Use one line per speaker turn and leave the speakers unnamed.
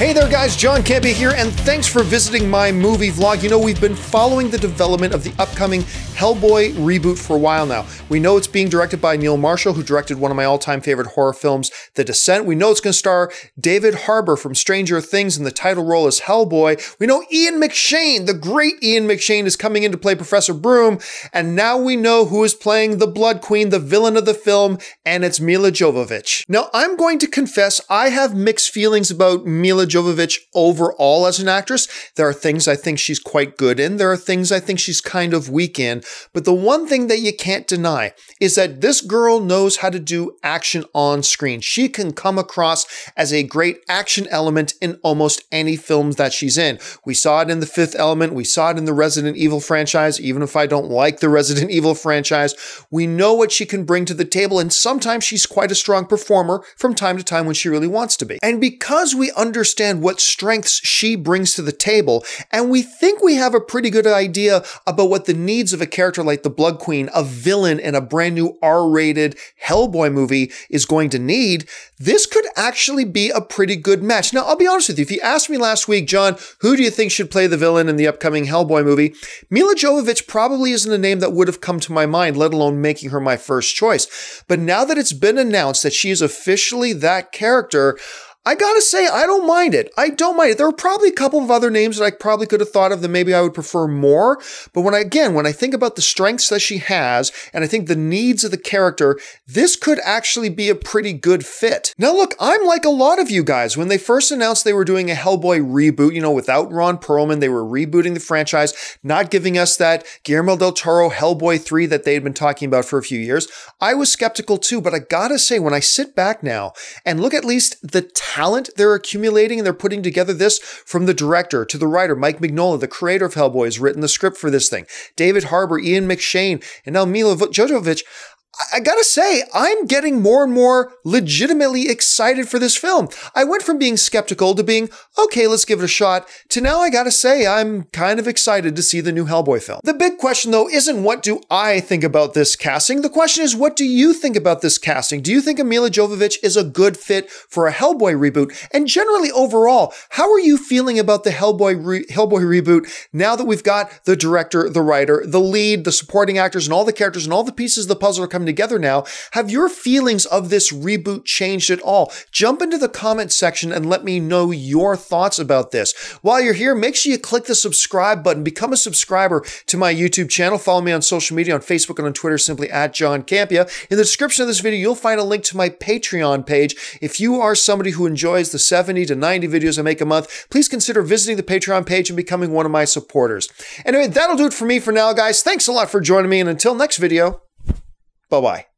Hey there guys, John Campea here, and thanks for visiting my movie vlog. You know, we've been following the development of the upcoming Hellboy reboot for a while now. We know it's being directed by Neil Marshall, who directed one of my all-time favorite horror films, The Descent. We know it's going to star David Harbour from Stranger Things in the title role as Hellboy. We know Ian McShane, the great Ian McShane, is coming in to play Professor Broom, and now we know who is playing the Blood Queen, the villain of the film, and it's Milla Jovovich. Now, I'm going to confess I have mixed feelings about Milla Jovovich overall as an actress. There are things I think she's quite good in. There are things I think she's kind of weak in. But the one thing that you can't deny is that this girl knows how to do action on screen. She can come across as a great action element in almost any films that she's in. We saw it in The Fifth Element. We saw it in the Resident Evil franchise. Even if I don't like the Resident Evil franchise, we know what she can bring to the table. And sometimes she's quite a strong performer from time to time when she really wants to be. And because we understand what strengths she brings to the table, and we think we have a pretty good idea about what the needs of a character like the Blood Queen, a villain in a brand new R-rated Hellboy movie, is going to need, this could actually be a pretty good match. Now, I'll be honest with you. If you asked me last week, John, who do you think should play the villain in the upcoming Hellboy movie? Milla Jovovich probably isn't a name that would have come to my mind, let alone making her my first choice. But now that it's been announced that she is officially that character, I gotta say, I don't mind it. I don't mind it. There are probably a couple of other names that I probably could have thought of that maybe I would prefer more. But when I think about the strengths that she has, and I think the needs of the character, this could actually be a pretty good fit. Now look, I'm like a lot of you guys. When they first announced they were doing a Hellboy reboot, you know, without Ron Perlman, they were rebooting the franchise, not giving us that Guillermo del Toro Hellboy 3 that they had been talking about for a few years. I was skeptical too, but I gotta say, when I sit back now and look at least the talent they're accumulating and they're putting together this, from the director to the writer, Mike Mignola, the creator of Hellboy, has written the script for this thing. David Harbour, Ian McShane, and now Milla Jovovich. I gotta say, I'm getting more and more legitimately excited for this film. I went from being skeptical to being, okay, let's give it a shot, to now I gotta say, I'm kind of excited to see the new Hellboy film. The big question, though, isn't what do I think about this casting? The question is, what do you think about this casting? Do you think Milla Jovovich is a good fit for a Hellboy reboot? And generally, overall, how are you feeling about the Hellboy reboot now that we've got the director, the writer, the lead, the supporting actors, and all the characters, and all the pieces of the puzzle are coming together now? Have your feelings of this reboot changed at all? Jump into the comment section and let me know your thoughts about this. While you're here, make sure you click the subscribe button. Become a subscriber to my YouTube channel. Follow me on social media, on Facebook and on Twitter, simply @JohnCampea. In the description of this video, you'll find a link to my Patreon page. If you are somebody who enjoys the 70 to 90 videos I make a month, please consider visiting the Patreon page and becoming one of my supporters. Anyway, that'll do it for me for now, guys. Thanks a lot for joining me, and until next video, bye-bye.